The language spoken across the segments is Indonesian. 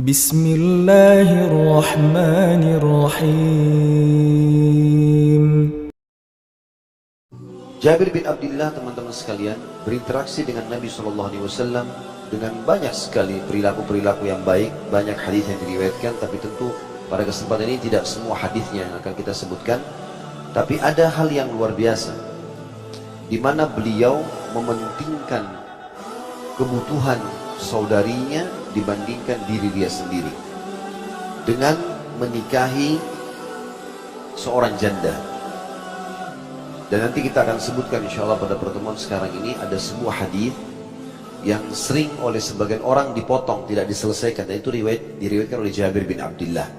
Bismillahirrahmanirrahim. Jabir bin Abdullah, teman-teman sekalian, berinteraksi dengan Nabi SAW dengan banyak sekali perilaku-perilaku yang baik, banyak hadis yang diriwayatkan, tapi tentu pada kesempatan ini tidak semua hadisnya yang akan kita sebutkan. Tapi ada hal yang luar biasa, di mana beliau mementingkan kebutuhan saudarinya dibandingkan diri dia sendiri, dengan menikahi seorang janda. Dan nanti kita akan sebutkan insya Allah pada pertemuan sekarang ini ada sebuah hadis yang sering oleh sebagian orang dipotong, tidak diselesaikan, dan itu diriwayatkan oleh Jabir bin Abdullah.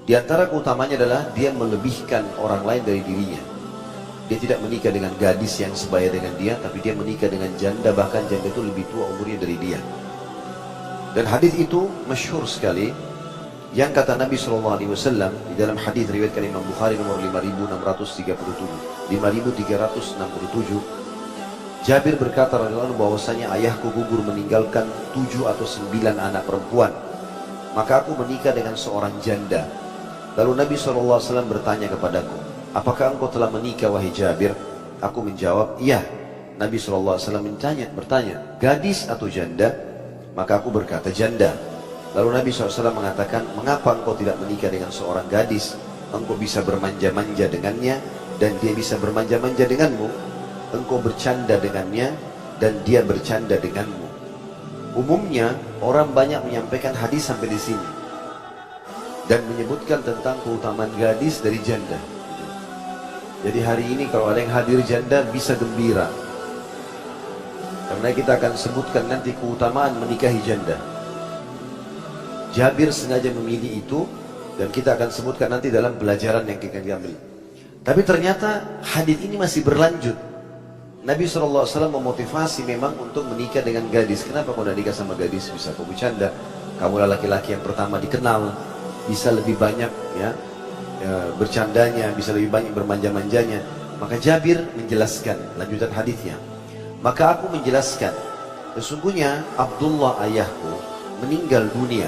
Di antara keutamanya adalah dia melebihkan orang lain dari dirinya. Dia tidak menikah dengan gadis yang sebaya dengan dia, tapi dia menikah dengan janda, bahkan janda itu lebih tua umurnya dari dia. Dan hadis itu masyhur sekali, yang kata Nabi SAW di dalam hadis riwayatkan Imam Bukhari nomor 5637, 5367. Jabir berkata radhiyallahu anhu bahwasanya ayahku gugur meninggalkan 7 atau 9 anak perempuan, maka aku menikah dengan seorang janda. Lalu Nabi SAW bertanya kepadaku, apakah engkau telah menikah wahai Jabir? Aku menjawab, iya. Nabi SAW bertanya, gadis atau janda? Maka aku berkata, janda. Lalu Nabi SAW mengatakan, mengapa engkau tidak menikah dengan seorang gadis? Engkau bisa bermanja-manja dengannya, dan dia bisa bermanja-manja denganmu. Engkau bercanda dengannya, dan dia bercanda denganmu. Umumnya, orang banyak menyampaikan hadis sampai di sini, dan menyebutkan tentang keutamaan gadis dari janda. Jadi hari ini kalau ada yang hadir janda bisa gembira, karena kita akan sebutkan nanti keutamaan menikahi janda. Jabir sengaja memilih itu, dan kita akan sebutkan nanti dalam pelajaran yang kita ambil. Tapi ternyata hadis ini masih berlanjut. Nabi SAW memotivasi memang untuk menikah dengan gadis. Kenapa kau udah nikah sama gadis? Bisa kau bercanda, kamu laki-laki yang pertama dikenal, bisa lebih banyak bercandanya, bisa lebih banyak bermanja-manjanya. Maka Jabir menjelaskan lanjutan hadisnya. Maka aku menjelaskan, sesungguhnya Abdullah ayahku meninggal dunia,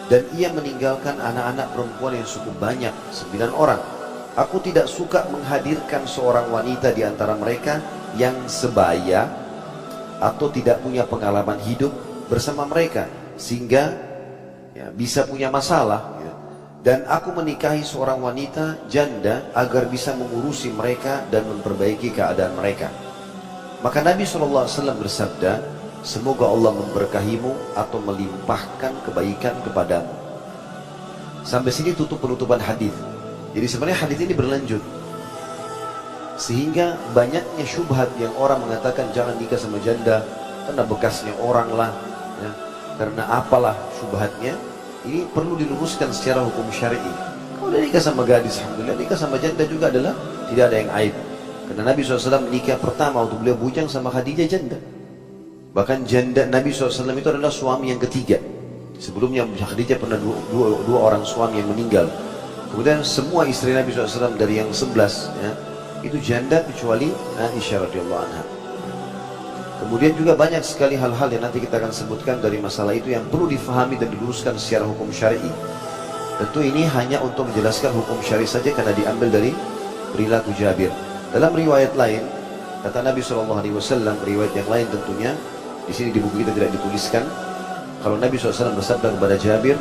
dan ia meninggalkan anak-anak perempuan yang cukup banyak, 9 orang. Aku tidak suka menghadirkan seorang wanita di antara mereka yang sebaya atau tidak punya pengalaman hidup bersama mereka, sehingga bisa punya masalah. Dan aku menikahi seorang wanita janda agar bisa mengurusi mereka dan memperbaiki keadaan mereka. Maka Nabi SAW bersabda, semoga Allah memberkahimu atau melimpahkan kebaikan kepadamu. Sampai sini tutup penutupan hadis. Jadi sebenarnya hadis ini berlanjut, sehingga banyaknya syubhat yang orang mengatakan jangan nikah sama janda karena bekasnya orang lah, ya, karena apalah syubhatnya. Ini perlu diluruskan secara hukum syar'i. Kalau udah nikah sama gadis, alhamdulillah. Nikah sama janda juga adalah tidak ada yang aib. Karena Nabi SAW menikah pertama waktu beliau bujang sama Khadijah janda. Bahkan janda Nabi SAW itu adalah suami yang ketiga. Sebelumnya Khadijah pernah dua orang suami yang meninggal. Kemudian semua istri Nabi SAW dari yang 11 ya, itu janda kecuali Aisyah radhiyallahu anha. Kemudian juga banyak sekali hal-hal yang nanti kita akan sebutkan dari masalah itu yang perlu difahami dan diluruskan secara hukum syar'i. Tentu ini hanya untuk menjelaskan hukum syar'i saja karena diambil dari perilaku Jabir. Dalam riwayat lain, kata Nabi SAW, riwayat yang lain tentunya, di sini di buku kita tidak dituliskan. Kalau Nabi SAW bersabda kepada Jabir,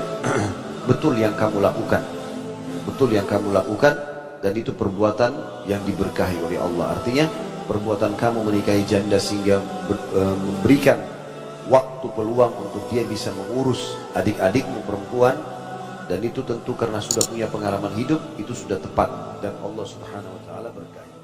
betul yang kamu lakukan, betul yang kamu lakukan, dan itu perbuatan yang diberkahi oleh Allah. Artinya, perbuatan kamu menikahi janda sehingga memberikan waktu peluang untuk dia bisa mengurus adik-adikmu perempuan, dan itu tentu karena sudah punya pengalaman hidup, itu sudah tepat, dan Allah Subhanahu wa ta'ala berkahi.